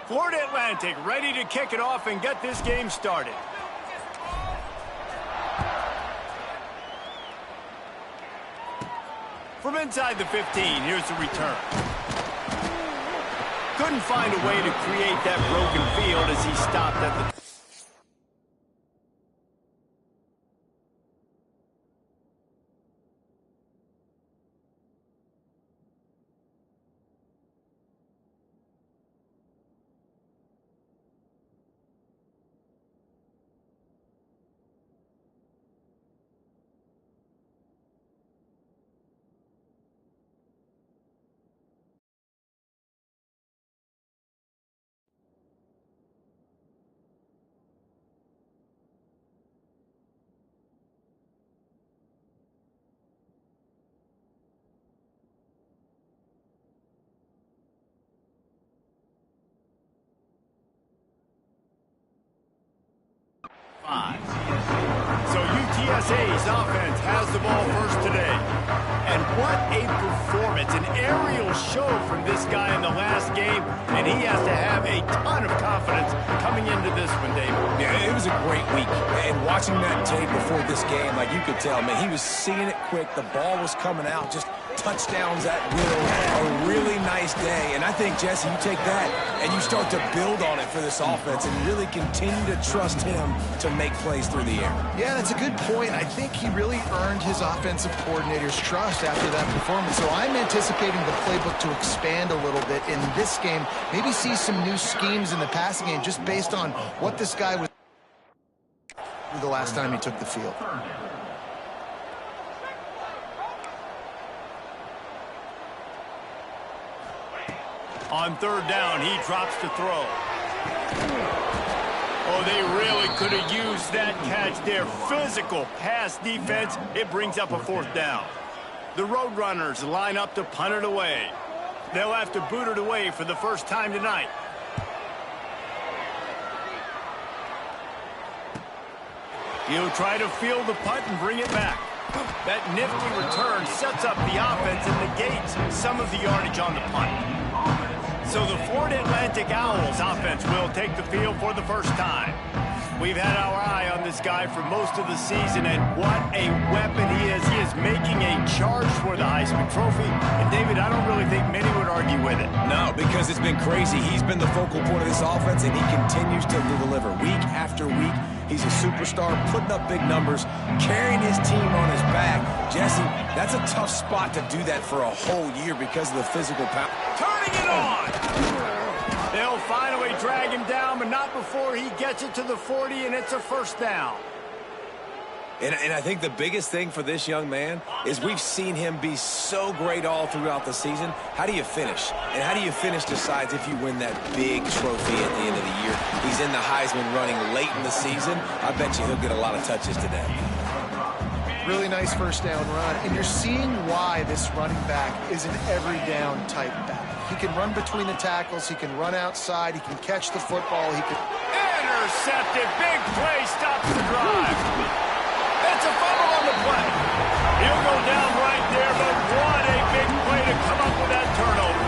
Florida Atlantic ready to kick it off and get this game started. From inside the 15, here's the return. Couldn't find a way to create that broken field as he stopped at the... So UTSA's offense has the ball first today. And what a performance, an aerial show from this guy in the last game, and he has to have a ton of confidence coming into this one, David. Yeah, it was a great week. And watching that tape before this game, like you could tell, man, he was seeing it quick. The ball was coming out, just touchdowns at will. A really nice day. And I think, Jesse, you take that and you start to build on it for this offense and really continue to trust him to make plays through the air. Yeah, that's a good point. I think he really earned his offensive coordinator's trust after that performance. So I'm anticipating the playbook to expand a little bit in this game. Maybe see some new schemes in the passing game just based on what this guy was the last time he took the field. On third down, he drops to throw. Oh, they really could have used that catch there. Physical pass defense. It brings up a fourth down. The Roadrunners line up to punt it away. They'll have to boot it away for the first time tonight. He'll try to field the punt and bring it back. That nifty return sets up the offense and negates some of the yardage on the punt. So the Florida Atlantic Owls offense will take the field for the first time. We've had our eye on this guy for most of the season, and what a weapon he is. He is making a charge for the Heisman Trophy. And, David, I don't really think many would argue with it. No, because it's been crazy. He's been the focal point of this offense, and he continues to deliver week after week. He's a superstar, putting up big numbers, carrying his team on his back. Jesse, that's a tough spot to do that for a whole year because of the physical power. Turning it on! They'll finally drag him down, but not before he gets it to the 40, and it's a first down. And I think the biggest thing for this young man is we've seen him be so great all throughout the season. How do you finish? And how do you finish decides if you win that big trophy at the end of the year. He's in the Heisman running late in the season. I bet you he'll get a lot of touches today. Really nice first down run. And you're seeing why this running back is an every down type back. He can run between the tackles. He can run outside. He can catch the football. He can... Intercepted. Big play stops the drive. It's a fumble on the play. He'll go down right there, but what a big play to come up with that turnover.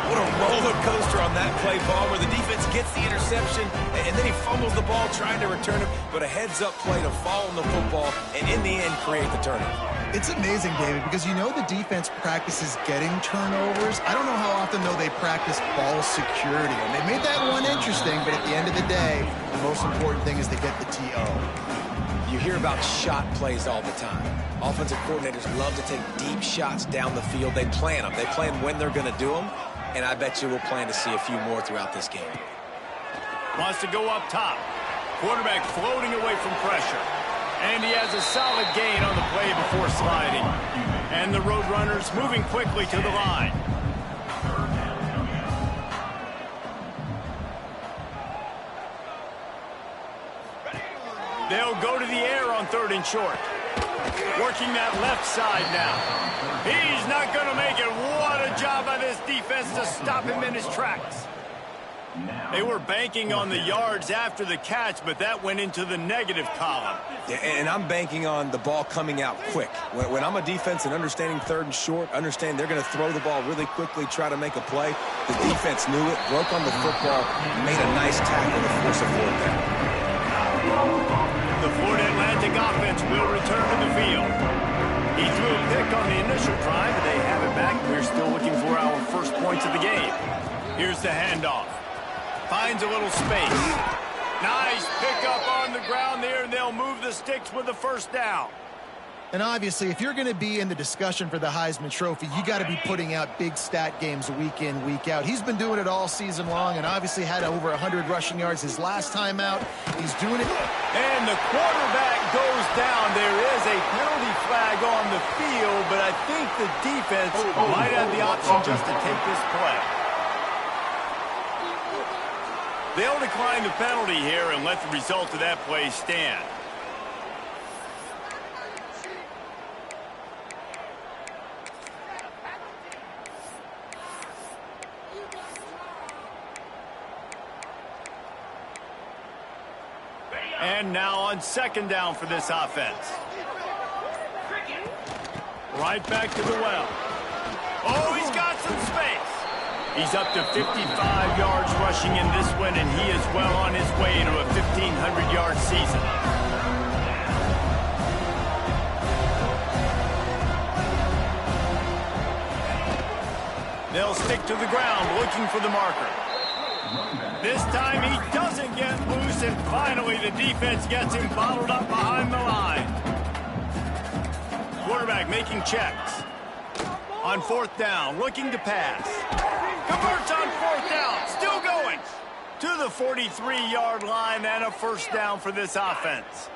What a roller coaster on that play, ball, where the defense gets the interception, and then he fumbles the ball trying to return it, but a heads-up play to fall on the football, and in the end, create the turnover. It's amazing, David, because you know the defense practices getting turnovers. I don't know how often, though, they practice ball security. And they made that one interesting, but at the end of the day, the most important thing is to get the TO. You hear about shot plays all the time. Offensive coordinators love to take deep shots down the field. They plan them. They plan when they're going to do them, and I bet you we'll plan to see a few more throughout this game. Wants to go up top. Quarterback floating away from pressure. And he has a solid gain on the play before sliding. And the Roadrunners moving quickly to the line. They'll go to the air on third and short. Working that left side now. He's not going to make it. What a job by this defense to stop him in his tracks. They were banking on the yards after the catch, but that went into the negative column. Yeah, and I'm banking on the ball coming out quick. When I'm a defense and understanding third and short, understand they're going to throw the ball really quickly, try to make a play. The defense knew it, broke on the football, made a nice tackle to force a fourth down. The Florida Atlantic offense will return to the field. He threw a pick on the initial drive, but they have it back. We're still looking for our first points of the game. Here's the handoff. Finds a little space. Nice pickup on the ground there, and they'll move the sticks with the first down. And obviously, if you're going to be in the discussion for the Heisman Trophy, you got to be putting out big stat games week in, week out. He's been doing it all season long and obviously had over 100 rushing yards his last time out. He's doing it. And the quarterback goes down. There is a penalty flag on the field, but I think the defense might have the option just to take this play. They'll decline the penalty here and let the result of that play stand. And now on second down for this offense. Right back to the well. Oh, he's got some space. He's up to 55 yards rushing in this one, and he is well on his way to a 1,500-yard season. They'll stick to the ground looking for the marker. This time he doesn't get loose, and finally the defense gets him bottled up behind the line. Quarterback making checks. On fourth down, looking to pass. Converts on fourth down, still going. To the 43-yard line and a first down for this offense.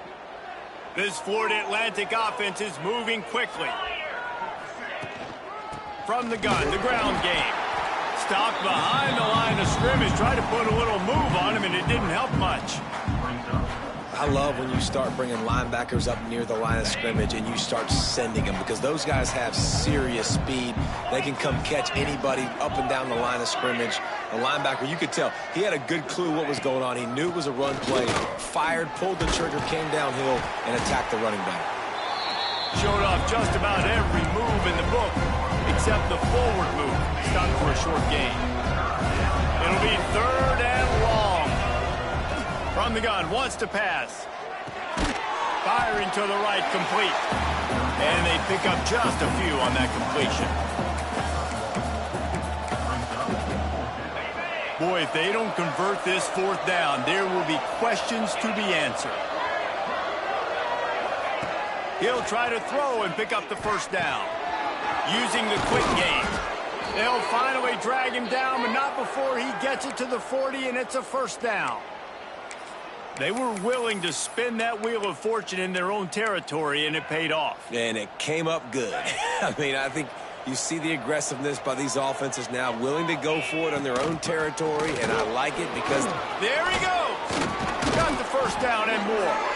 This Florida Atlantic offense is moving quickly. From the gun, the ground game. Stopped behind the line of scrimmage, tried to put a little move on him, and it didn't help much. I love when you start bringing linebackers up near the line of scrimmage and you start sending them, because those guys have serious speed. They can come catch anybody up and down the line of scrimmage. The linebacker, you could tell, he had a good clue what was going on. He knew it was a run play, fired, pulled the trigger, came downhill, and attacked the running back. Showed off just about every move in the book, except the forward move. Stopped for a short gain. It'll be third and long. From the gun, wants to pass. Firing to the right, complete. And they pick up just a few on that completion. Boy, if they don't convert this fourth down, there will be questions to be answered. He'll try to throw and pick up the first down. Using the quick game. They'll finally drag him down, but not before he gets it to the 40, and it's a first down. They were willing to spin that wheel of fortune in their own territory, and it paid off. And it came up good. I mean, I think you see the aggressiveness by these offenses now, willing to go for it on their own territory, and I like it because... There he goes! Got the first down and more.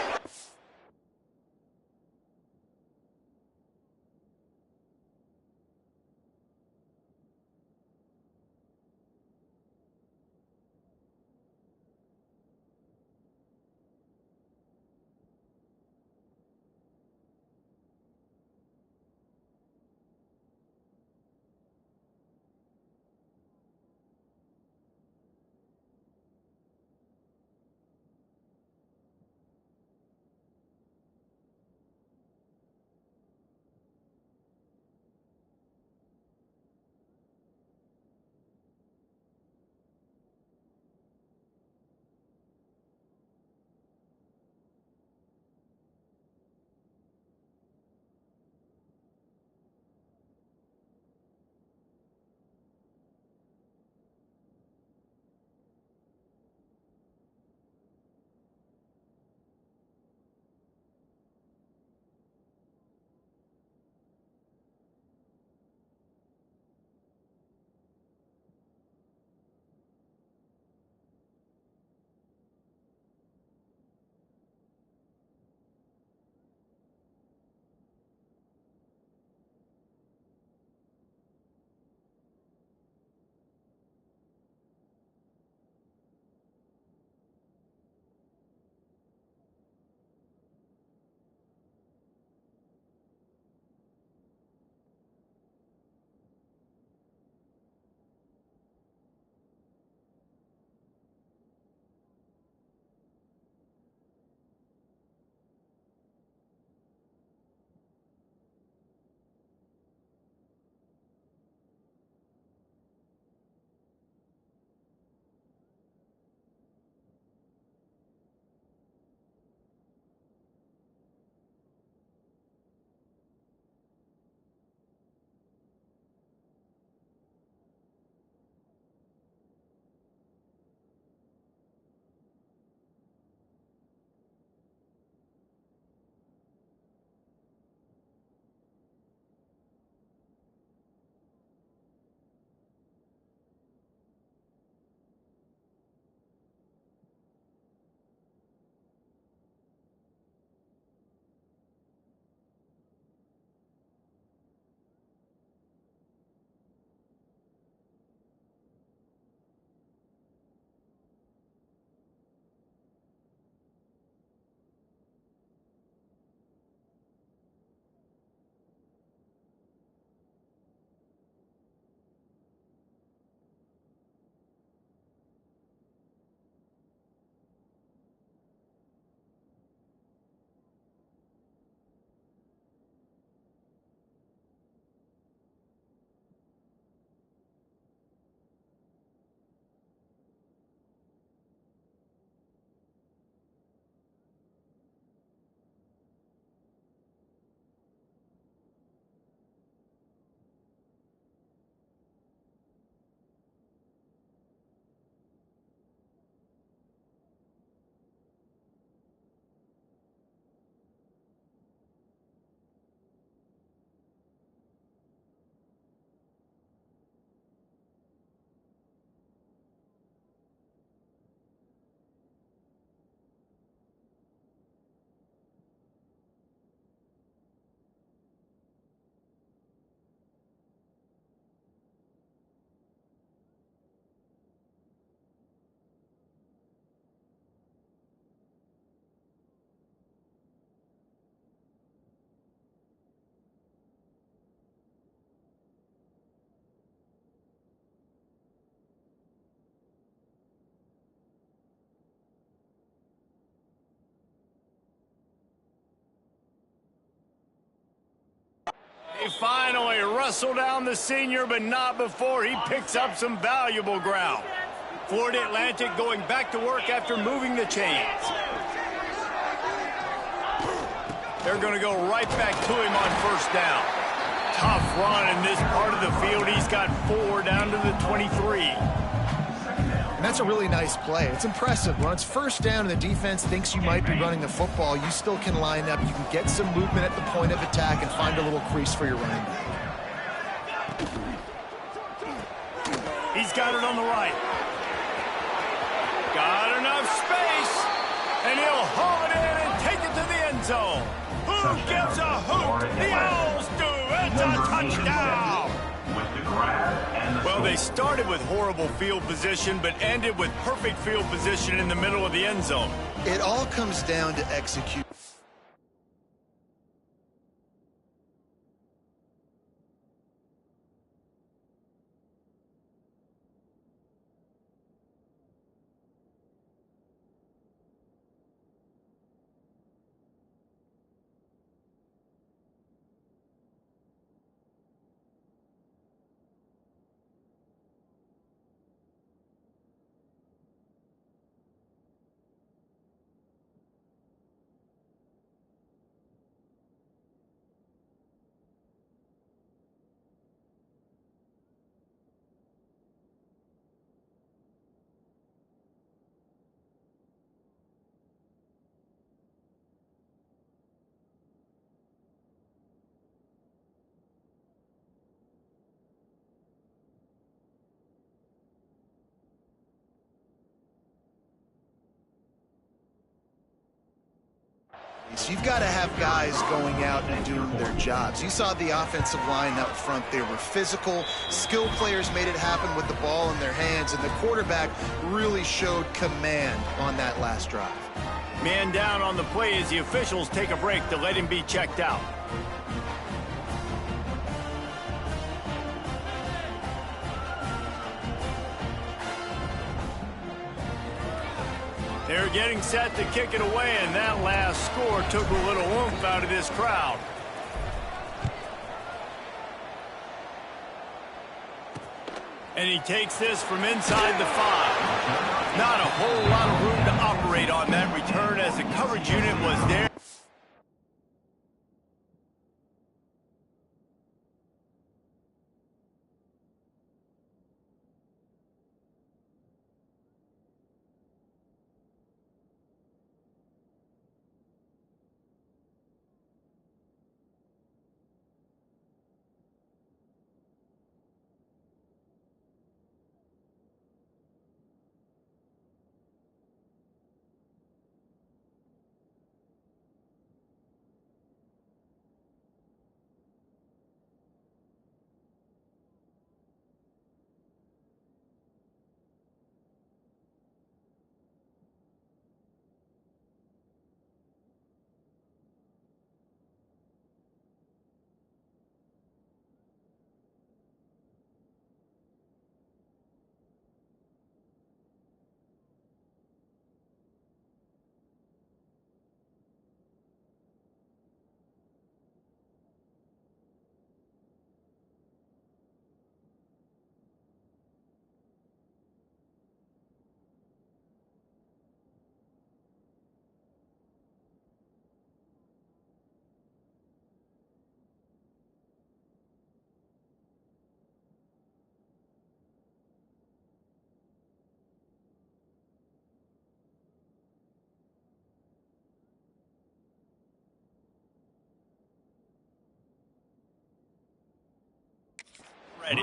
finally wrestle down the senior, but not before he picks up some valuable ground. Florida Atlantic going back to work after moving the chains. They're going to go right back to him on first down. Tough run in this part of the field. He's got 4 down to the 23. And that's a really nice play. It's impressive. When it's first down and the defense thinks you might be running the football, you still can line up. You can get some movement at the point of attack and find a little crease for your running back. He's got it on the right. Got enough space, and he'll haul it in and take it to the end zone. Who gives a hoot? The Owls do. It's a touchdown. Well, they started with horrible field position, but ended with perfect field position in the middle of the end zone. It all comes down to execution. So you've got to have guys going out and doing their jobs. You saw the offensive line up front. They were physical. Skilled players made it happen with the ball in their hands, and the quarterback really showed command on that last drive. Man down on the play as the officials take a break to let him be checked out. They're getting set to kick it away, and that last score took a little oomph out of this crowd. And he takes this from inside the 5. Not a whole lot of room to operate on that return as the coverage unit was there. Ready.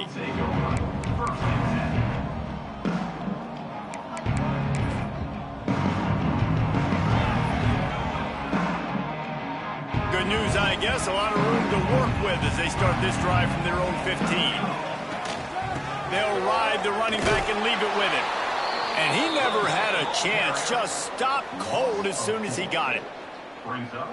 Good news, I guess. A lot of room to work with as they start this drive from their own 15. They'll ride the running back and leave it with him. And he never had a chance. Just stopped cold as soon as he got it.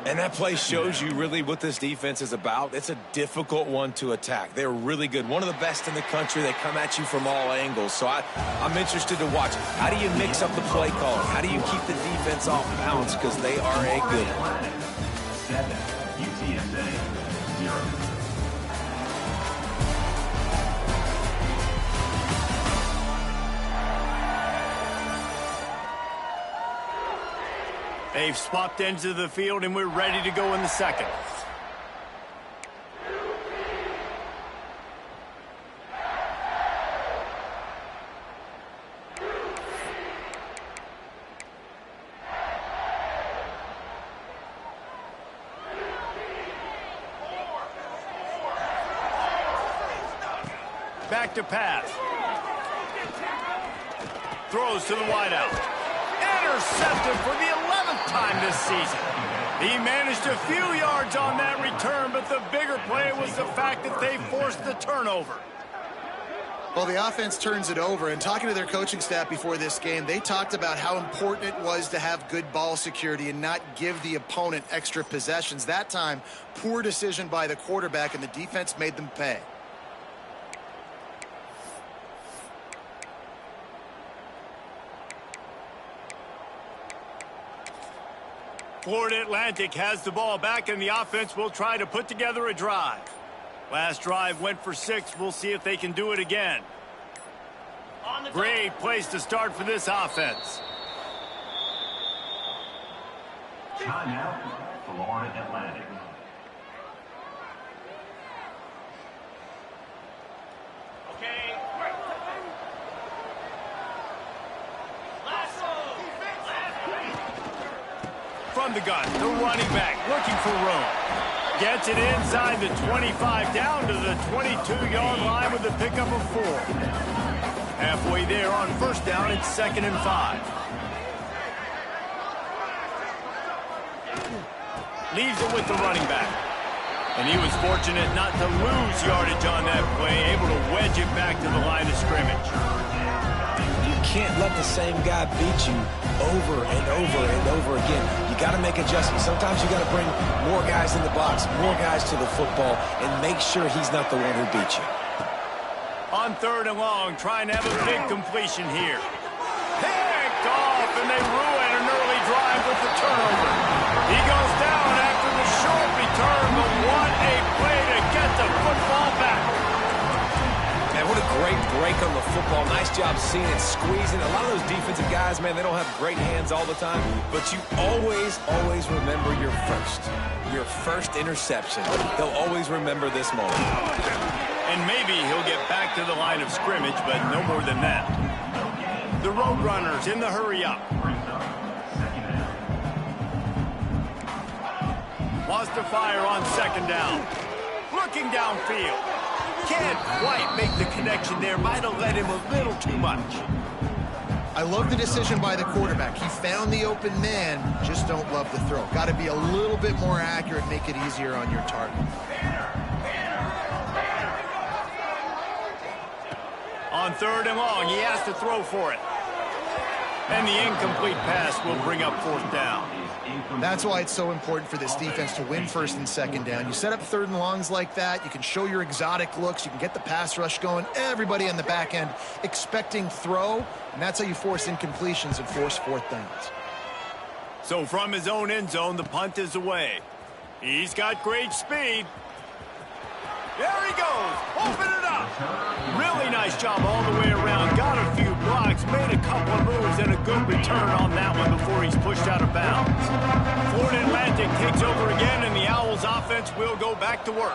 And that play shows you really what this defense is about. It's a difficult one to attack. They're really good. One of the best in the country. They come at you from all angles. So I'm interested to watch. How do you mix up the play calling? How do you keep the defense off balance? Because they are a good one. They've swapped ends of the field, and we're ready to go in the second. Back to pass. Throws to the wideout. Intercepted for the 11th time this season. He managed a few yards on that return, but the bigger play was the fact that they forced the turnover. Well, the offense turns it over, and talking to their coaching staff before this game, they talked about how important it was to have good ball security and not give the opponent extra possessions. That time, poor decision by the quarterback, and the defense made them pay. Florida Atlantic has the ball back, and the offense will try to put together a drive. Last drive went for 6. We'll see if they can do it again. Great place to start for this offense. Timeout, Florida Atlantic. From the gun, the running back looking for room. Gets it inside the 25 down to the 22-yard line with a pickup of 4. Halfway there on first down, it's 2nd and 5. Leaves it with the running back. And he was fortunate not to lose yardage on that play, able to wedge it back to the line of scrimmage. You can't let the same guy beat you over and over and over again. You got to make adjustments. Sometimes you got to bring more guys in the box, more guys to the football, and make sure he's not the one who beat you. On 3rd and long, trying to have a big completion here. Picked off, and they ruin an early drive with the turnover. He goes down after the short return, but what a play to get the football back. Man, what a great break on the football. Nice job seeing it, squeezing. A lot of those defensive guys, man, they don't have great hands all the time, but you always remember your first interception. They'll always remember this moment. And maybe he'll get back to the line of scrimmage, but no more than that. The Roadrunners in the hurry up. Lost to fire on 2nd down. Looking downfield. Can't quite make the connection there. Might have let him a little too much. I love the decision by the quarterback. He found the open man, just don't love the throw. Got to be a little bit more accurate, make it easier on your target. On 3rd and long, he has to throw for it. And the incomplete pass will bring up 4th down. That's why it's so important for this defense to win 1st and 2nd down. You set up 3rd and longs like that, you can show your exotic looks, you can get the pass rush going, everybody on the back end expecting throw, and that's how you force incompletions and force 4th downs. So from his own end zone, the punt is away. He's got great speed. There he goes. Open it up. Really nice job all the way around. Got a few blocks, made a couple of moves, and a good return on that one before he's pushed out of bounds. Florida Atlantic takes over again, and the Owls offense will go back to work.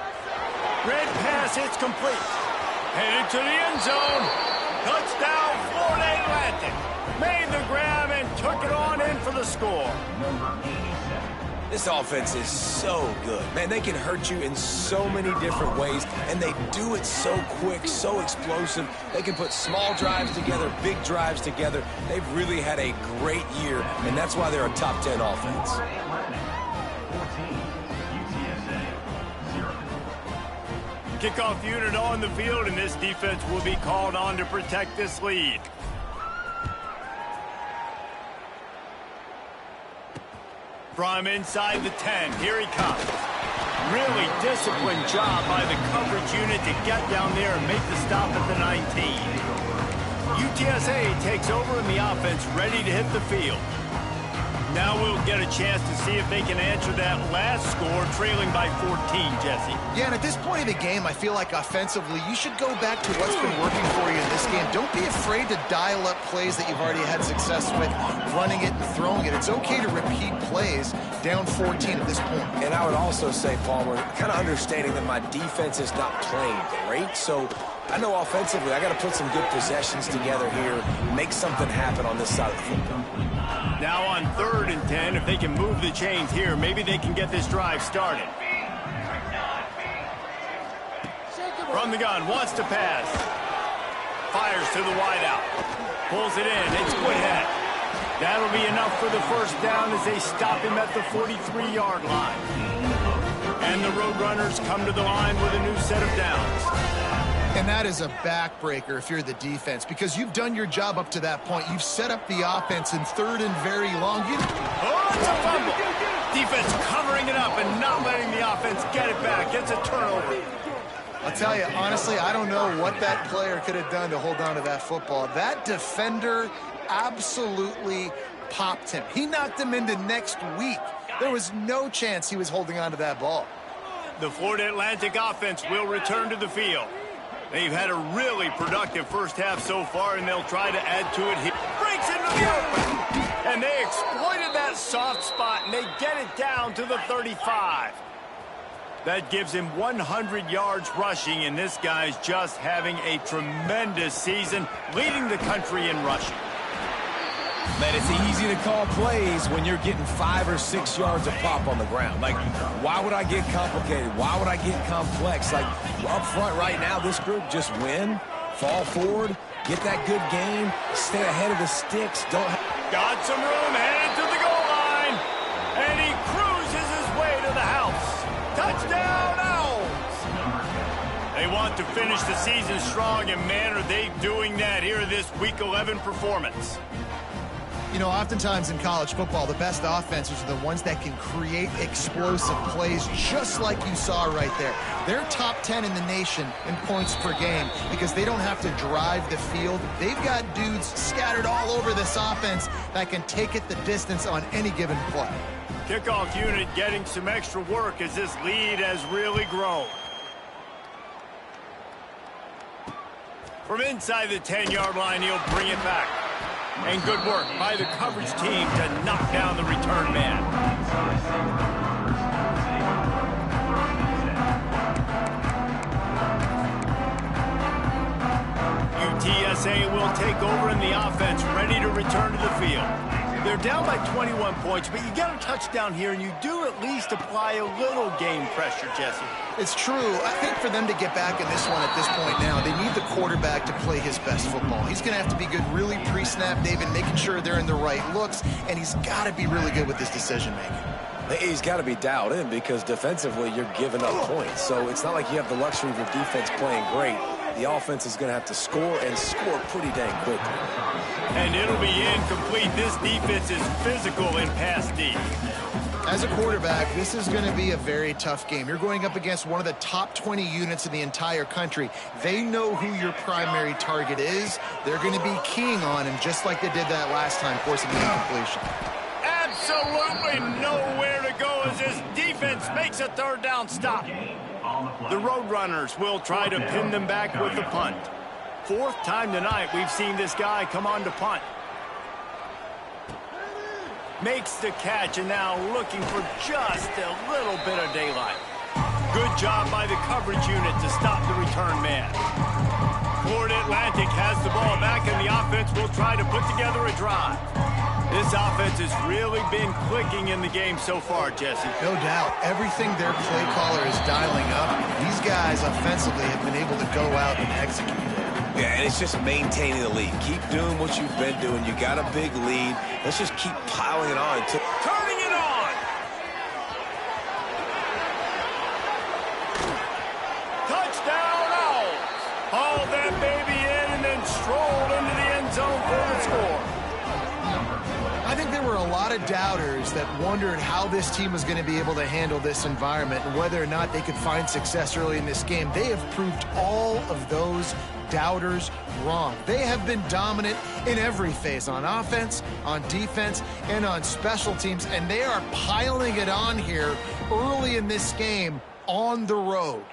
Red pass, it's complete. Headed to the end zone. Touchdown, Florida Atlantic. Made the grab and took it on in for the score. This offense is so good. Man, they can hurt you in so many different ways, and they do it so quick, so explosive. They can put small drives together, big drives together. They've really had a great year, and that's why they're a top 10 offense. Kickoff unit on the field, and this defense will be called on to protect this lead. From inside the 10, here he comes. Really disciplined job by the coverage unit to get down there and make the stop at the 19. UTSA takes over in the offense, ready to hit the field. Now we'll get a chance to see if they can answer that last score, trailing by 14, Jesse. Yeah, and at this point of the game, I feel like offensively, you should go back to what's been working for you in this game. Don't be afraid to dial up plays that you've already had success with, running it and throwing it. It's okay to repeat plays down 14 at this point. And I would also say, Palmer, kind of understanding that my defense is not playing great, so I know offensively I got to put some good possessions together here, make something happen on this side of the football. Now on 3rd and 10, if they can move the chains here, maybe they can get this drive started. From the gun, wants to pass. Fires to the wideout. Pulls it in, it's Woodhead. That'll be enough for the first down as they stop him at the 43-yard line. And the Roadrunners come to the line with a new set of downs. And that is a backbreaker if you're the defense, because you've done your job up to that point. You've set up the offense in 3rd and very long. Oh, it's a fumble. Defense covering it up and not letting the offense get it back. It's a turnover. I'll tell you, honestly, I don't know what that player could have done to hold on to that football. That defender absolutely popped him. He knocked him into next week. There was no chance he was holding on to that ball. The Florida Atlantic offense will return to the field. They've had a really productive first half so far, and they'll try to add to it. He breaks into the open, and they exploited that soft spot, and they get it down to the 35. That gives him 100 yards rushing, and this guy's just having a tremendous season, leading the country in rushing. Man, it's easy to call plays when you're getting 5 or 6 yards of pop on the ground. Like, why would I get complicated? Why would I get complex? Like, up front right now, this group just win, fall forward, get that good game, stay ahead of the sticks. Got some room, headed to the goal line, and he cruises his way to the house. Touchdown, Owls! They want to finish the season strong, and man, are they doing that here in this Week 11 performance. You know, oftentimes in college football, the best offenses are the ones that can create explosive plays, just like you saw right there. They're top 10 in the nation in points per game because they don't have to drive the field. They've got dudes scattered all over this offense that can take it the distance on any given play. Kickoff unit getting some extra work as this lead has really grown. From inside the 10-yard line, he'll bring it back. And good work by the coverage team to knock down the return man. UTSA will take over in the offense, ready to return to the field. They're down by 21 points, but you get a touchdown here, and you do at least apply a little game pressure, Jesse. It's true. I think for them to get back in this one at this point now, they need the quarterback to play his best football. He's going to have to be good really pre-snap, David, making sure they're in the right looks, and he's got to be really good with his decision-making. He's got to be dialed in because defensively you're giving up points. So it's not like you have the luxury of your defense playing great. The offense is going to have to score and score pretty dang quickly. And it'll be incomplete. This defense is physical in pass D. As a quarterback, this is going to be a very tough game. You're going up against one of the top 20 units in the entire country. They know who your primary target is. They're going to be keying on him just like they did that last time, forcing the incompletion. Absolutely nowhere to go as this defense makes a third down stop. The Roadrunners will try to pin them back with the punt. 4th time tonight we've seen this guy come on to punt. Makes the catch and now looking for just a little bit of daylight. Good job by the coverage unit to stop the return man. Florida Atlantic has the ball back and the offense will try to put together a drive. This offense has really been clicking in the game so far, Jesse. No doubt. Everything their play caller is dialing up, these guys offensively have been able to go out and execute it. Yeah, and it's just maintaining the lead. Keep doing what you've been doing. You got a big lead. Let's just keep piling it on. Turning it on! Touchdown, Owls! Hauled that baby in and then strolled into the end zone for the score. I think there were a lot of doubters that wondered how this team was going to be able to handle this environment and whether or not they could find success early in this game. They have proved all of those doubters wrong. They have been dominant in every phase, on offense, on defense, and on special teams, and they are piling it on here early in this game on the road.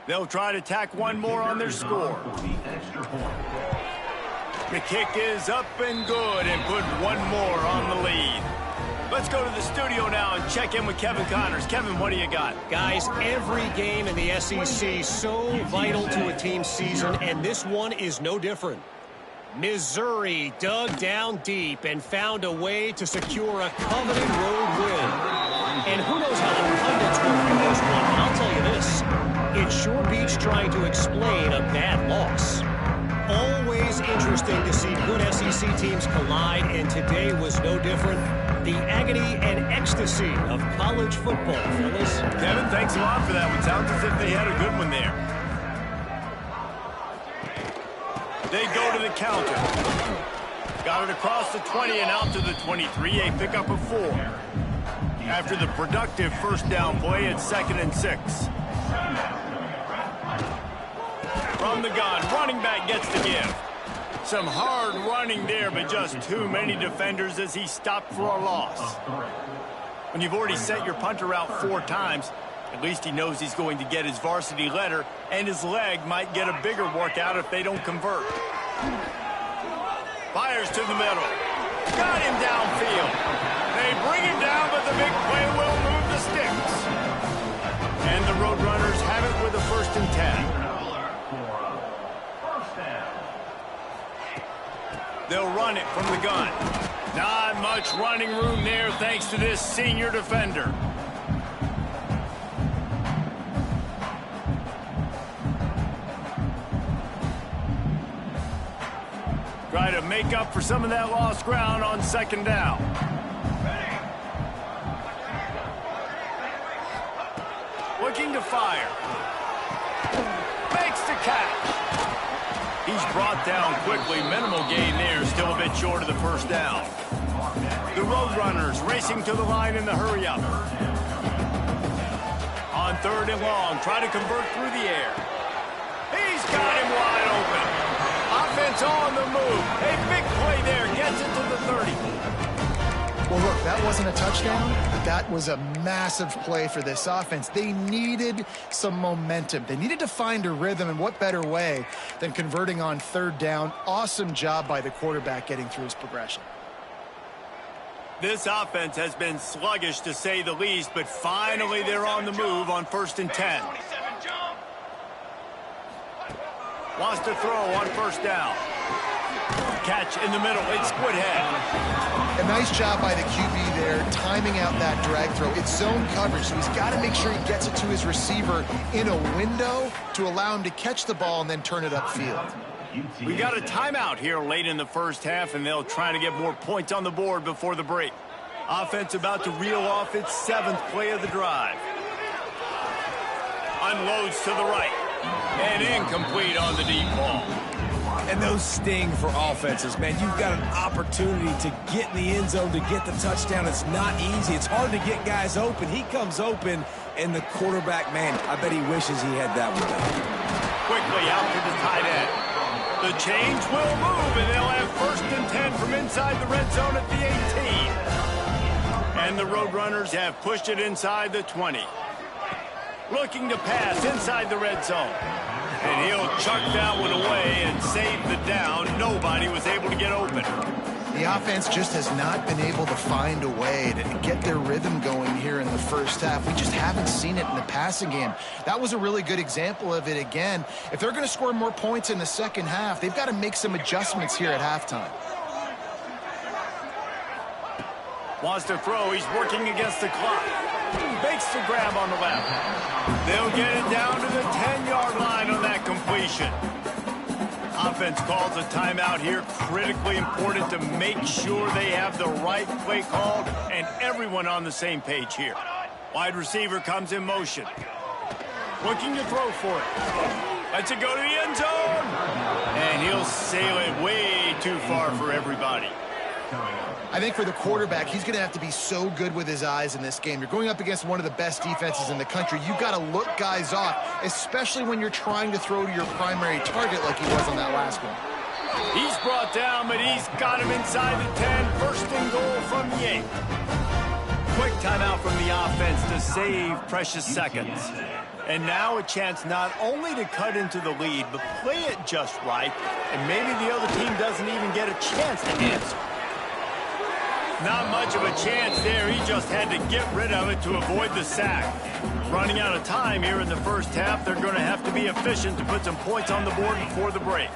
They'll try to tack one more on their score. The kick is up and good and put one more on the lead. Let's go to the studio now and check in with Kevin Connors. Kevin, what do you got? Guys, every game in the SEC so vital to a team's season, and this one is no different. Missouri dug down deep and found a way to secure a coveted road win. And who knows how the pundits will view this one, but I'll tell you this. It sure beats trying to explain a bad loss. Always interesting to see good SEC teams collide, and today was no different. The agony and ecstasy of college football, fellas. Kevin, thanks a lot for that one. Sounds as if they had a good one there. They go to the counter. Got it across the 20 and out to the 23. A pickup of 4. After the productive first down play, it's 2nd and 6. From the gun, running back gets the give. Some hard running there, but just too many defenders as he stopped for a loss. When you've already sent your punter out 4 times, at least he knows he's going to get his varsity letter, and his leg might get a bigger workout if they don't convert. Fires to the middle. Got him downfield. They bring him down, but the big play will move the sticks. And the Roadrunners have it with a 1st and 10. They'll run it from the gun. Not much running room there thanks to this senior defender. Try to make up for some of that lost ground on 2nd down. Looking to fire. Makes the catch. He's brought down quickly. Minimal gain there. Still a bit short of the 1st down. The Roadrunners racing to the line in the hurry-up. On 3rd and long. Try to convert through the air. He's got him wide open. Offense on the move. A big play there. Gets it to the 30. Well, look, that wasn't a touchdown, but that was a massive play for this offense. They needed some momentum. They needed to find a rhythm, and what better way than converting on 3rd down. Awesome job by the quarterback getting through his progression. This offense has been sluggish, to say the least, but finally they're on the move on 1st and 10. Wants to throw on 1st down. Catch in the middle. It's Squidhead. A nice job by the QB there, timing out that drag throw. It's zone coverage, so he's got to make sure he gets it to his receiver in a window to allow him to catch the ball and then turn it upfield. We got a timeout here late in the 1st half, and they'll try to get more points on the board before the break. Offense about to reel off its 7th play of the drive. Unloads to the right. And incomplete on the deep ball. And those sting for offenses, man. You've got an opportunity to get in the end zone, to get the touchdown. It's not easy. It's hard to get guys open. He comes open, and the quarterback, man, I bet he wishes he had that one done. Quickly out to the tight end. The change will move, and they'll have 1st and 10 from inside the red zone at the 18. And the Roadrunners have pushed it inside the 20. Looking to pass inside the red zone. And he'll chuck that one away and save the down. Nobody was able to get open. The offense just has not been able to find a way to get their rhythm going here in the 1st half. We just haven't seen it in the passing game. That was a really good example of it again. If they're going to score more points in the 2nd half, they've got to make some adjustments here at halftime. Wants to throw. He's working against the clock. Makes the grab on the left. They'll get it down to the 10-yard line on that completion. Offense calls a timeout here. Critically important to make sure they have the right play called and everyone on the same page here. Wide receiver comes in motion. Looking to throw for it. Lets it go to the end zone. And he'll sail it way too far for everybody. I think for the quarterback, he's going to have to be so good with his eyes in this game. You're going up against one of the best defenses in the country. You've got to look guys off, especially when you're trying to throw to your primary target like he was on that last one. He's brought down, but he's got him inside the 10. First and goal from the 8. Quick timeout from the offense to save precious seconds. And now a chance not only to cut into the lead, but play it just right, and maybe the other team doesn't even get a chance to answer. Not much of a chance there. He just had to get rid of it to avoid the sack. Running out of time here in the first half, they're going to have to be efficient to put some points on the board before the break.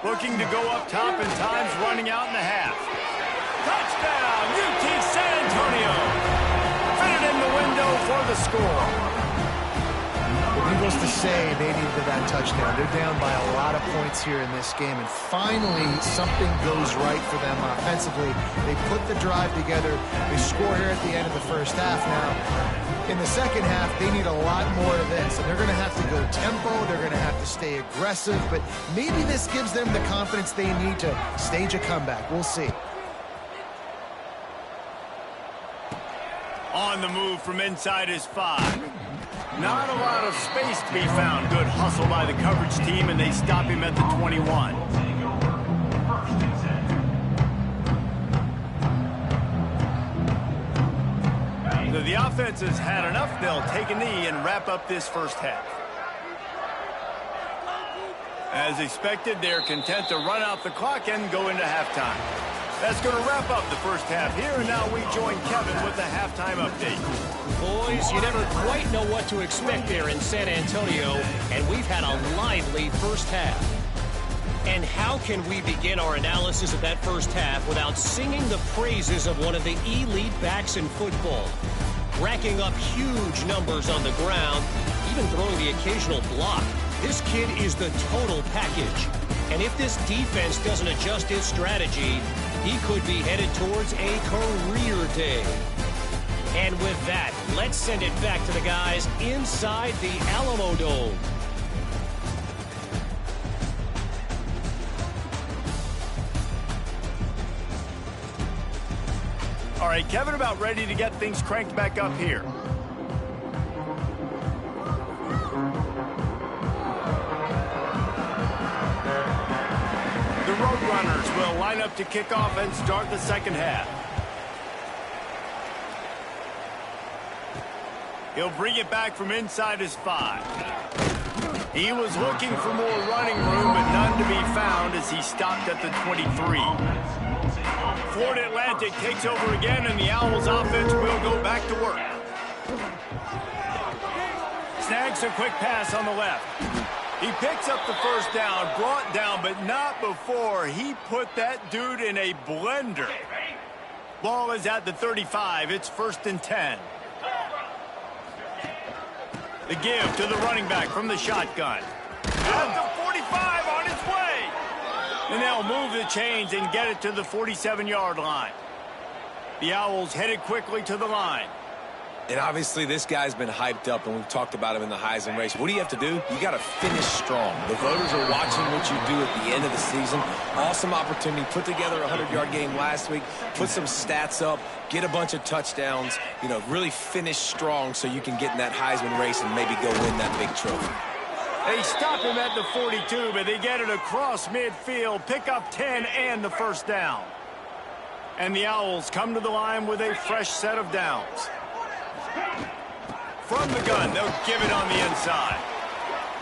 Looking to go up top and time's running out in the half. Touchdown, UT San Antonio. Fitted in the window for the score. Needless to say, they needed that touchdown. They're down by a lot of points here in this game, and finally something goes right for them offensively. They put the drive together. They score here at the end of the first half. Now, in the second half, they need a lot more of this, and they're going to have to go tempo. They're going to have to stay aggressive, but maybe this gives them the confidence they need to stage a comeback. We'll see. On the move from inside his 5. Not a lot of space to be found. Good hustle by the coverage team, and they stop him at the 21. So the offense has had enough. They'll take a knee and wrap up this first half. As expected, they're content to run out the clock and go into halftime. That's going to wrap up the first half here, and now we join Kevin with the halftime update. Boys, you never quite know what to expect there in San Antonio, and we've had a lively first half. And how can we begin our analysis of that first half without singing the praises of one of the elite backs in football? Racking up huge numbers on the ground, even throwing the occasional block. This kid is the total package. And if this defense doesn't adjust its strategy, he could be headed towards a career day. And with that, let's send it back to the guys inside the Alamo Dome. All right, Kevin, about ready to get things cranked back up here. The Roadrunners will line up to kick off and start the second half. He'll bring it back from inside his 5. He was looking for more running room, but none to be found as he stopped at the 23. Florida Atlantic takes over again, and the Owls offense will go back to work. Snags a quick pass on the left. He picks up the first down, brought down, but not before he put that dude in a blender. Ball is at the 35. It's 1st and 10. The give to the running back from the shotgun. At the 45 on its way. And they'll move the chains and get it to the 47-yard line. The Owls headed quickly to the line. And obviously this guy's been hyped up, and we've talked about him in the Heisman race. What do you have to do? You got to finish strong. The voters are watching what you do at the end of the season. Awesome opportunity. Put together a 100-yard game last week. Put some stats up. Get a bunch of touchdowns. You know, really finish strong so you can get in that Heisman race and maybe go win that big trophy. They stop him at the 42, but they get it across midfield. Pick up 10 and the first down. And the Owls come to the line with a fresh set of downs. From the gun, they'll give it on the inside.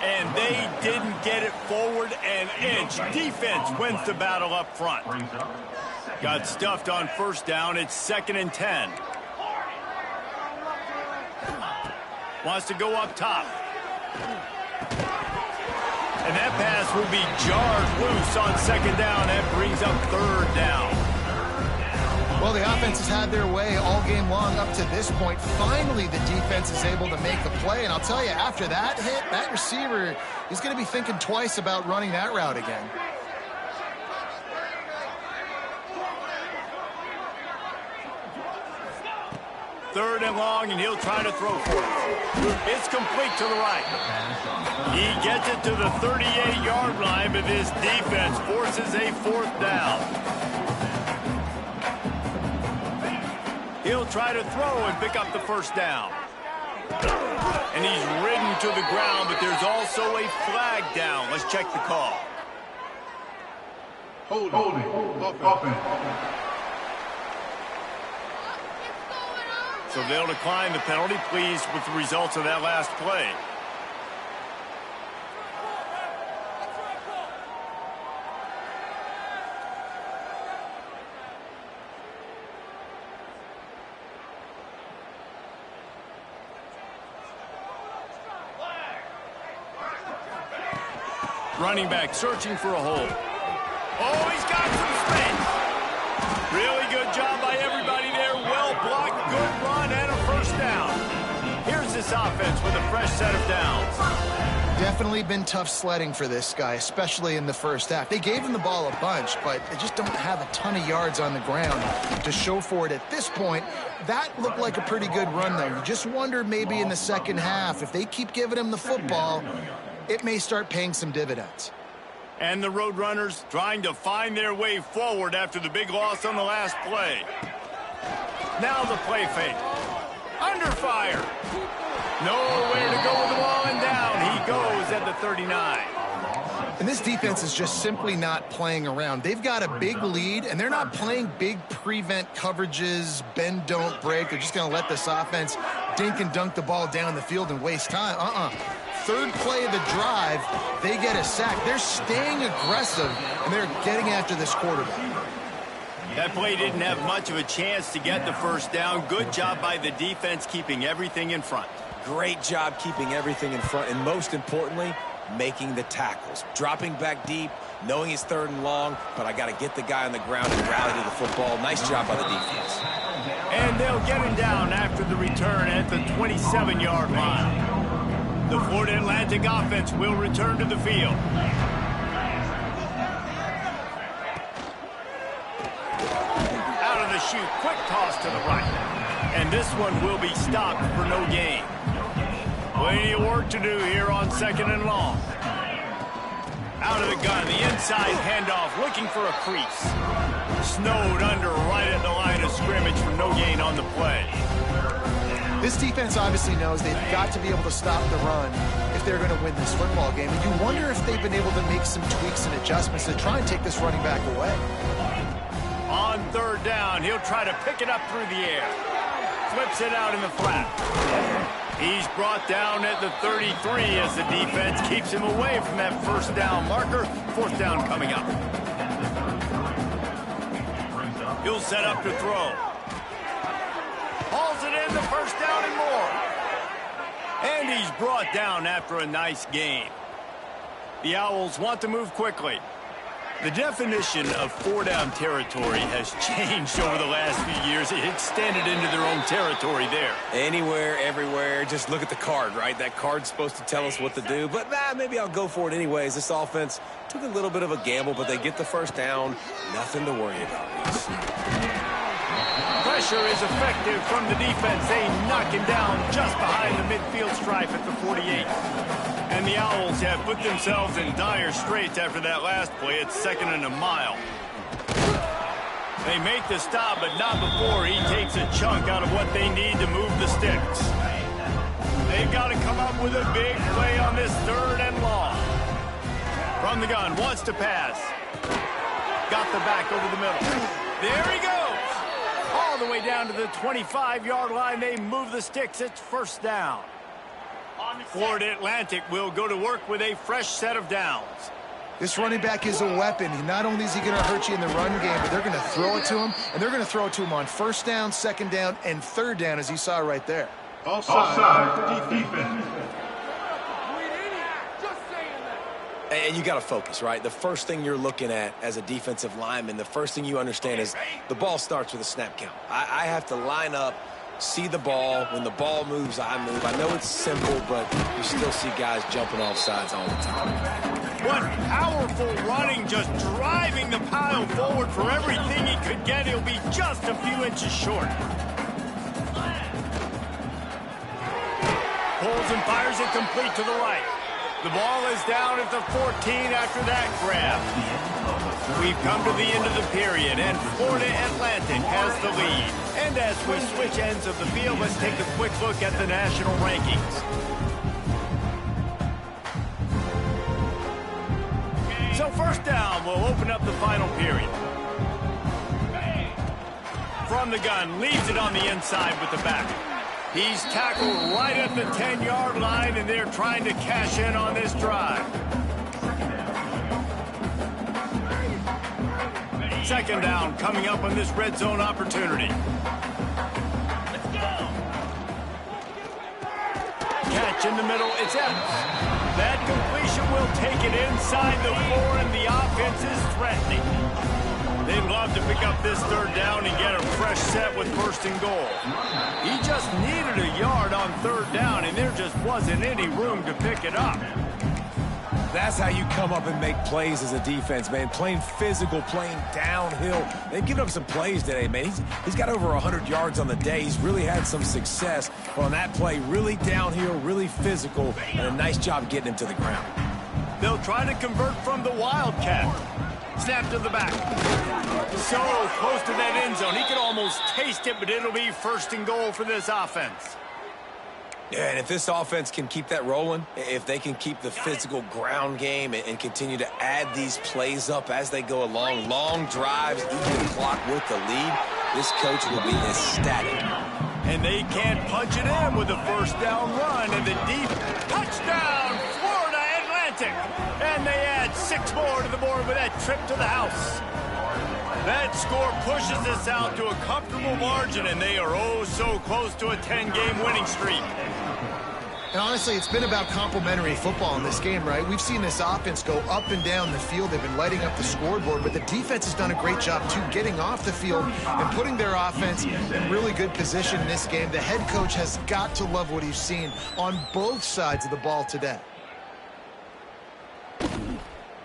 And they didn't get it forward an inch. Defense wins the battle up front. Got stuffed on first down. It's 2nd and 10. Wants to go up top. And that pass will be jarred loose on 2nd down. That brings up 3rd down. Well, the offense has had their way all game long up to this point. Finally, the defense is able to make the play. And I'll tell you, after that hit, that receiver is going to be thinking twice about running that route again. 3rd and long, and he'll try to throw for it. It's complete to the right. He gets it to the 38-yard line, but his defense forces a 4th down. He'll try to throw and pick up the 1st down. And he's ridden to the ground, but there's also a flag down. Let's check the call. Holding. Offense. So they'll decline the penalty, pleased with the results of that last play. Running back searching for a hole. Oh, he's got some space. Really good job by everybody there. Well blocked, good run, and a 1st down. Here's this offense with a fresh set of downs. Definitely been tough sledding for this guy, especially in the 1st half. They gave him the ball a bunch, but they just don't have a ton of yards on the ground to show for it at this point. That looked like a pretty good run, though. You just wonder maybe in the 2nd half, if they keep giving him the football, it may start paying some dividends. And the Roadrunners trying to find their way forward after the big loss on the last play. Now the play fake. Under fire. Nowhere to go with the ball, and down he goes at the 39. And this defense is just simply not playing around. They've got a big lead, and they're not playing big prevent coverages, bend, don't break. They're just going to let this offense dink and dunk the ball down the field and waste time. 3rd play of the drive, they get a sack. They're staying aggressive, and they're getting after this quarterback. That play didn't have much of a chance to get the 1st down. Good job by the defense keeping everything in front. Great job keeping everything in front, and most importantly, making the tackles. Dropping back deep, knowing it's 3rd and long, but I got to get the guy on the ground and rally to the football. Nice job by the defense. And they'll get him down after the return at the 27-yard line. The Florida Atlantic offense will return to the field. Out of the chute, quick toss to the right. And this one will be stopped for no gain. Plenty of work to do here on 2nd and long. Out of the gun, the inside handoff, looking for a crease. Snowed under right at the line of scrimmage for no gain on the play. This defense obviously knows they've got to be able to stop the run if they're going to win this football game. And you wonder if they've been able to make some tweaks and adjustments to try and take this running back away. On 3rd down, he'll try to pick it up through the air. Flips it out in the flat. He's brought down at the 33 as the defense keeps him away from that 1st down marker. 4th down coming up. He'll set up to throw. Hauls it in, the 1st down and more. And he's brought down after a nice gain. The Owls want to move quickly. The definition of 4-down territory has changed over the last few years. It extended into their own territory there. Anywhere, everywhere, just look at the card, right? That card's supposed to tell us what to do, but maybe I'll go for it anyways. This offense took a little bit of a gamble, but they get the 1st down. Nothing to worry about. Pressure is effective from the defense. They knock him down just behind the midfield stripe at the 48. And the Owls have put themselves in dire straits after that last play. It's 2nd and a mile. They make the stop, but not before he takes a chunk out of what they need to move the sticks. They've got to come up with a big play on this 3rd and long. From the gun, wants to pass. Got the back over the middle. There he goes. All the way down to the 25-yard line. They move the sticks. It's 1st down. Florida Atlantic will go to work with a fresh set of downs. This running back is a weapon. Not only is he going to hurt you in the run game, but they're going to throw it to him, and they're going to throw it to him on 1st down, 2nd down, and 3rd down, as you saw right there. Offside. Defense. And you got to focus, right? The first thing you're looking at as a defensive lineman, the first thing you understand is the ball starts with a snap count. I have to line up, see the ball. When the ball moves, I move. I know it's simple, but you still see guys jumping off sides all the time. What powerful running, just driving the pile forward for everything he could get. He'll be just a few inches short. throws and fires it complete to the right. The ball is down at the 14 after that grab. We've come to the end of the period, and Florida Atlantic has the lead. And as we switch ends of the field, let's take a quick look at the national rankings. So first down, we'll open up the final period. From the gun, leaves it on the inside with the back. He's tackled right at the 10-yard line, and they're trying to cash in on this drive. Second down coming up on this red zone opportunity. Let's go. Catch in the middle, it's Evans. That completion will take it inside the 4, and the offense is threatening. They'd love to pick up this third down and get a fresh set with first and goal. He just needed a yard on third down, and there just wasn't any room to pick it up. That's how you come up and make plays as a defense, man. Playing physical, playing downhill. They've given up some plays today, man. He's got over 100 yards on the day. He's really had some success. But on that play, really downhill, really physical, and a nice job getting him to the ground. They'll try to convert from the Wildcat. Snap to the back. So close to that end zone. He could almost taste it, but it'll be first and goal for this offense. Yeah, and if this offense can keep that rolling, if they can keep the physical ground game and continue to add these plays up as they go along, long drives, even the clock with the lead, this coach will be ecstatic. And they can't punch it in with a first down run, and the deep touchdown, Florida Atlantic. And they add 6 more to the board with that trip to the house. That score pushes us out to a comfortable margin, and they are oh so close to a 10-game winning streak. And honestly, it's been about complementary football in this game, right? We've seen this offense go up and down the field. They've been lighting up the scoreboard, but the defense has done a great job, too, getting off the field and putting their offense in really good position in this game. The head coach has got to love what he's seen on both sides of the ball today.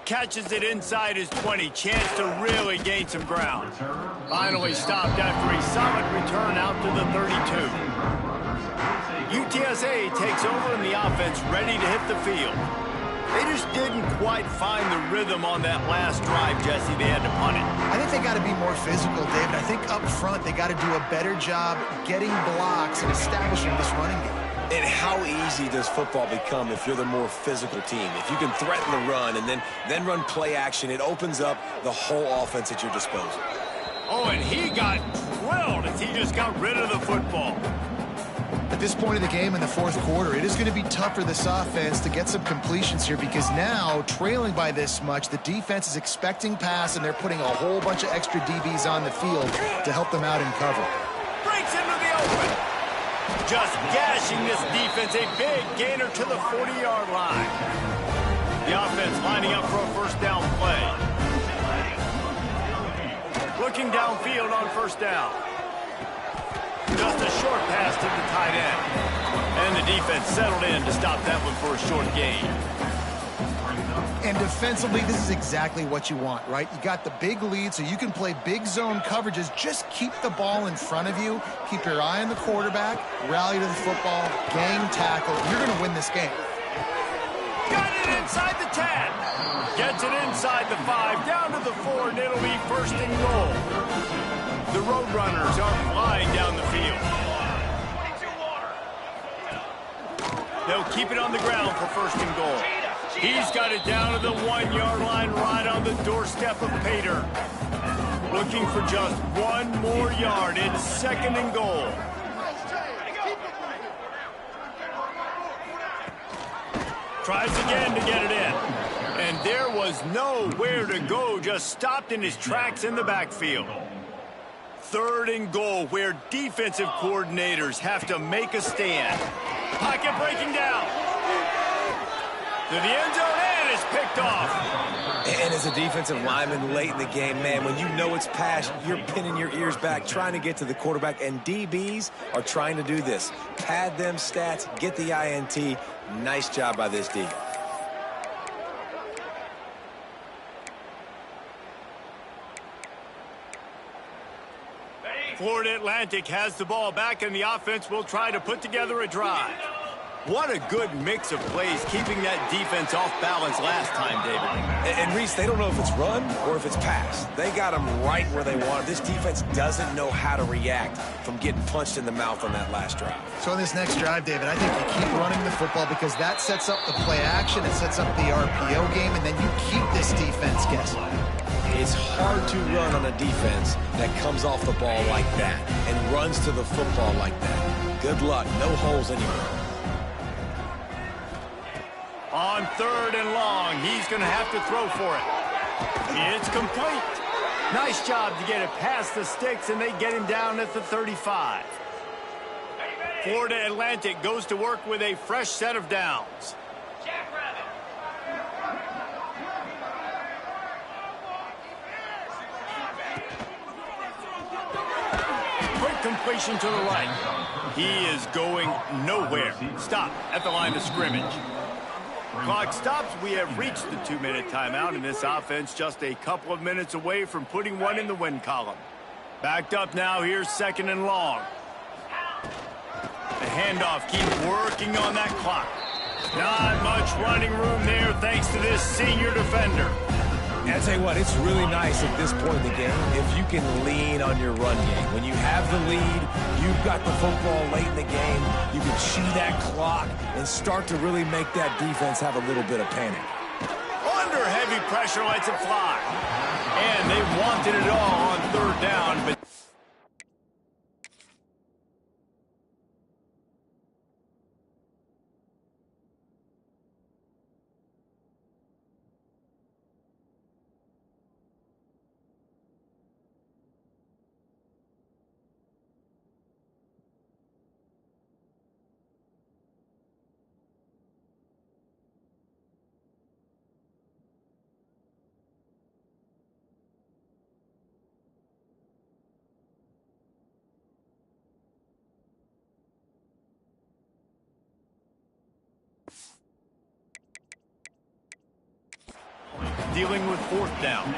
Catches it inside his 20. Chance to really gain some ground. Finally stopped after a solid return out to the 32. UTSA takes over and the offense ready to hit the field. They just didn't quite find the rhythm on that last drive, Jesse. They had to punt it. I think they got to be more physical, David. I think up front they got to do a better job getting blocks and establishing this running game. And how easy does football become if you're the more physical team? If you can threaten the run and then run play action, it opens up the whole offense at your disposal. Oh, and he got drilled as he just got rid of the football. At this point of the game in the fourth quarter, it is going to be tough for this offense to get some completions here because now, trailing by this much, the defense is expecting pass, and they're putting a whole bunch of extra DBs on the field to help them out in cover. Breaks into the open. Just gashing this defense, a big gainer to the 40-yard line. The offense lining up for a first down play. Looking downfield on first down. Just a short pass to the tight end. And the defense settled in to stop that one for a short gain. And defensively, this is exactly what you want, right? You got the big lead, so you can play big zone coverages. Just keep the ball in front of you. Keep your eye on the quarterback. Rally to the football. Gang tackle. You're going to win this game. Got it inside the 10. Gets it inside the 5. Down to the 4, and it'll be first and goal. The Roadrunners are flying down the field. They'll keep it on the ground for first and goal. He's got it down to the 1-yard line right on the doorstep of Pater. Looking for just 1 more yard. It's second and goal. Tries again to get it in. And there was nowhere to go, just stopped in his tracks in the backfield. Third and goal, where defensive coordinators have to make a stand. Pocket breaking down. To the end zone, and it's picked off. And as a defensive lineman late in the game, man, when you know it's pass, you're pinning your ears back, trying to get to the quarterback, and DBs are trying to do this. Pad them stats, get the INT. Nice job by this D. Florida Atlantic has the ball back, and the offense will try to put together a drive. What a good mix of plays, keeping that defense off balance last time, David. And Reese, they don't know if it's run or if it's pass. They got them right where they want. This defense doesn't know how to react from getting punched in the mouth on that last drive. So on this next drive, David, I think you keep running the football because that sets up the play action, it sets up the RPO game, and then you keep this defense guessing. It's hard to run on a defense that comes off the ball like that and runs to the football like that. Good luck. No holes anywhere. On 3rd and long, he's going to have to throw for it. It's complete. Nice job to get it past the sticks, and they get him down at the 35. Florida Atlantic goes to work with a fresh set of downs. Quick completion to the right. He is going nowhere. Stop at the line of scrimmage. Clock stops. We have reached the 2-minute timeout, and this offense just a couple of minutes away from putting one in the win column. Backed up now. Here's 2nd and long. The handoff keeps working on that clock. Not much running room there thanks to this senior defender. And I'll tell you what, it's really nice at this point in the game if you can lean on your run game. When you have the lead, you've got the football late in the game, you can chew that clock and start to really make that defense have a little bit of panic. Under heavy pressure, lets it fly. And they wanted it all on 3rd down, but dealing with 4th down.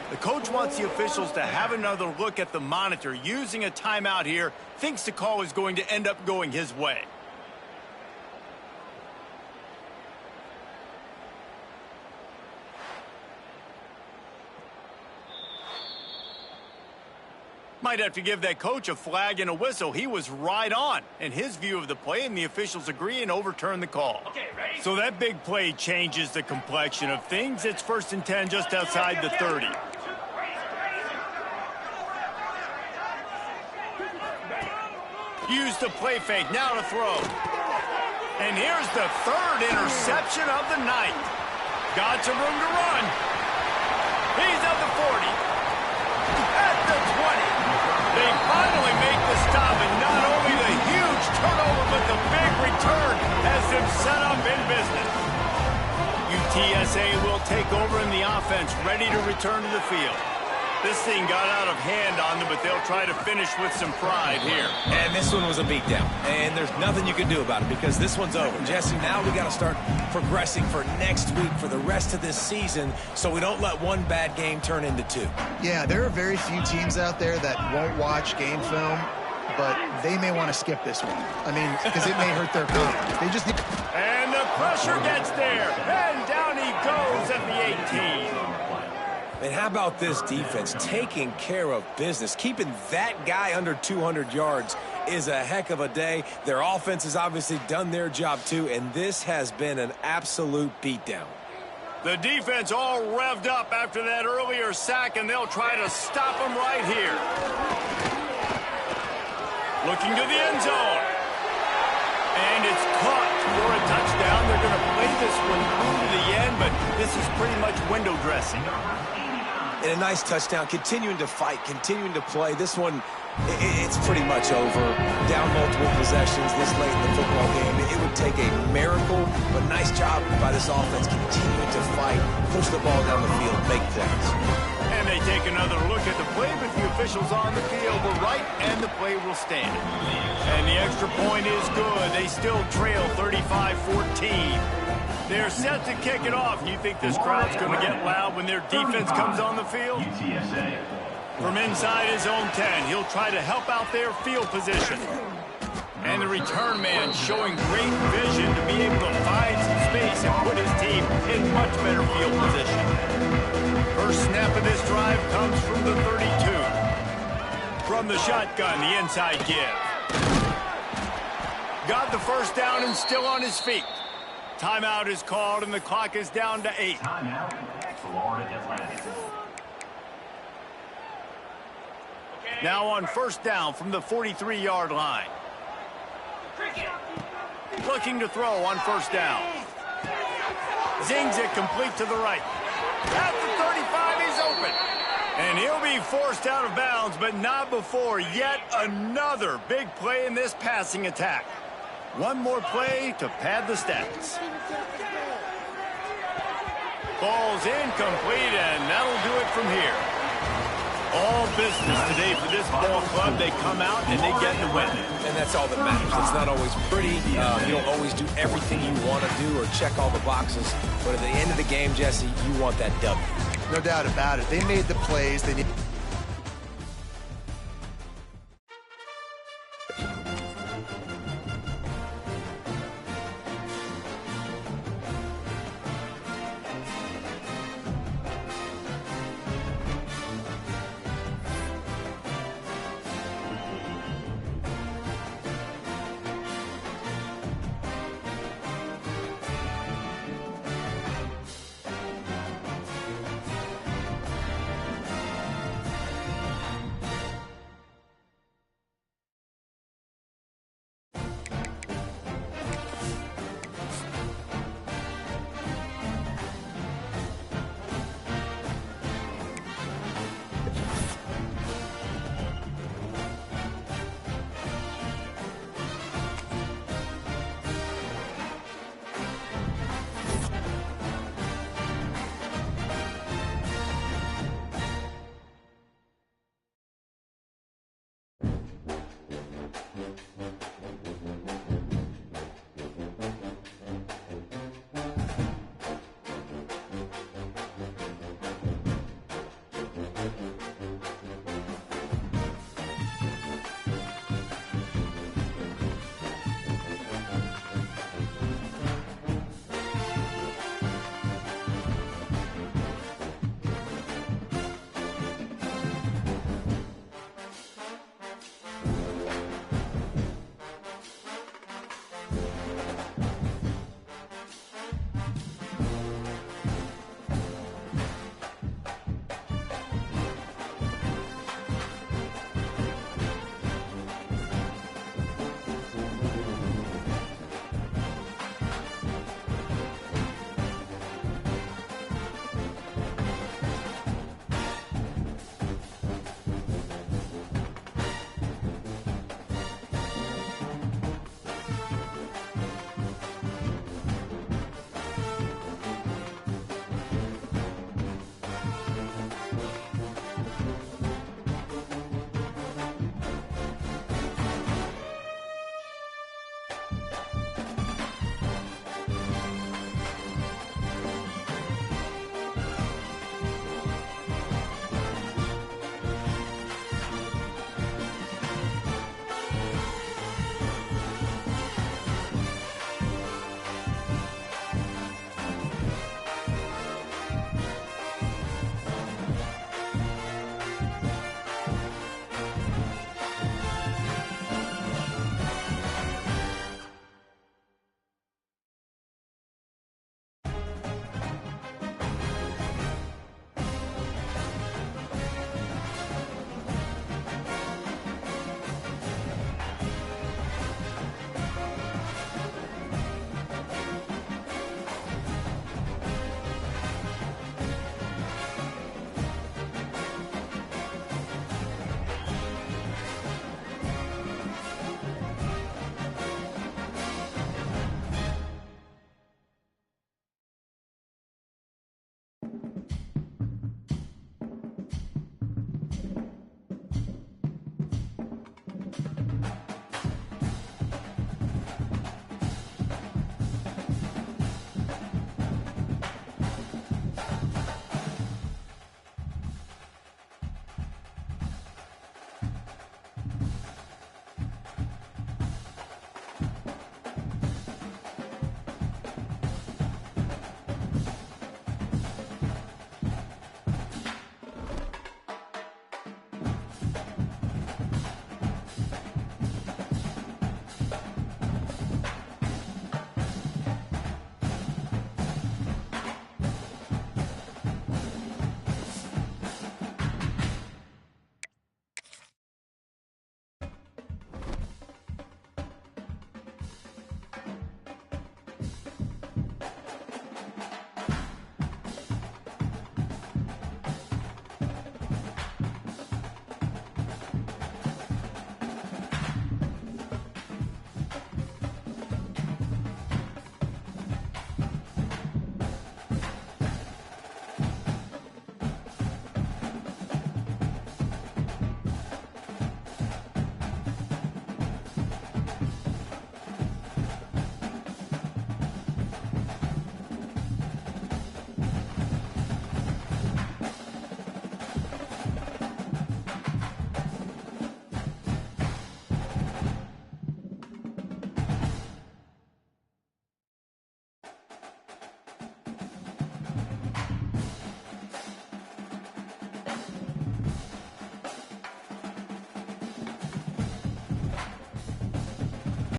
The coach wants the officials to have another look at the monitor. Using a timeout here, thinks the call is going to end up going his way. Might have to give that coach a flag and a whistle. He was right on in his view of the play, and the officials agree and overturn the call. Okay, ready? So that big play changes the complexion of things. It's 1st and 10 just outside the 30. Use the play fake, now to throw. And here's the 3rd interception of the night. Got some room to run. He's at the 40. At the 20. They finally make the stop, and not only the huge turnover, but the big return has them set up in business. UTSA will take over in the offense, ready to return to the field. This thing got out of hand on them, but they'll try to finish with some pride here. And this one was a beatdown, and there's nothing you can do about it because this one's over. Jesse, now we got to start progressing for next week for the rest of this season so we don't let one bad game turn into 2. Yeah, there are very few teams out there that won't watch game film, but they may want to skip this one. I mean, because it may hurt their confidence. They just need... And the pressure gets there, and down he goes at the 18. And how about this defense taking care of business? Keeping that guy under 200 yards is a heck of a day. Their offense has obviously done their job too, and this has been an absolute beatdown. The defense all revved up after that earlier sack, and they'll try to stop them right here. Looking to the end zone. And it's caught for a touchdown. They're going to play this one through to the end, but this is pretty much window dressing. And a nice touchdown, continuing to fight, continuing to play. This one, it's pretty much over. Down multiple possessions this late in the football game. It would take a miracle, but nice job by this offense continuing to fight, push the ball down the field, make plays. And they take another look at the play, but the officials on the field were right, and the play will stand. And the extra point is good. They still trail 35-14. They're set to kick it off. You think this crowd's going to get loud when their defense comes on the field? From inside his own 10, he'll try to help out their field position. And the return man showing great vision to be able to find some space and put his team in much better field position. First snap of this drive comes from the 32. From the shotgun, the inside give. Got the first down and still on his feet. Timeout is called and the clock is down to 8. Timeout, Florida Atlantic. Now on first down from the 43-yard line. Looking to throw on first down. Zings it complete to the right. At the 35, he's open. And he'll be forced out of bounds, but not before yet another big play in this passing attack. One more play to pad the stats. Ball's incomplete, and that'll do it from here. All business today for this ball club. They come out and they get the win. And that's all that matters. It's not always pretty. You don't always do everything you want to do or check all the boxes. But at the end of the game, Jesse, you want that W. No doubt about it. They made the plays. They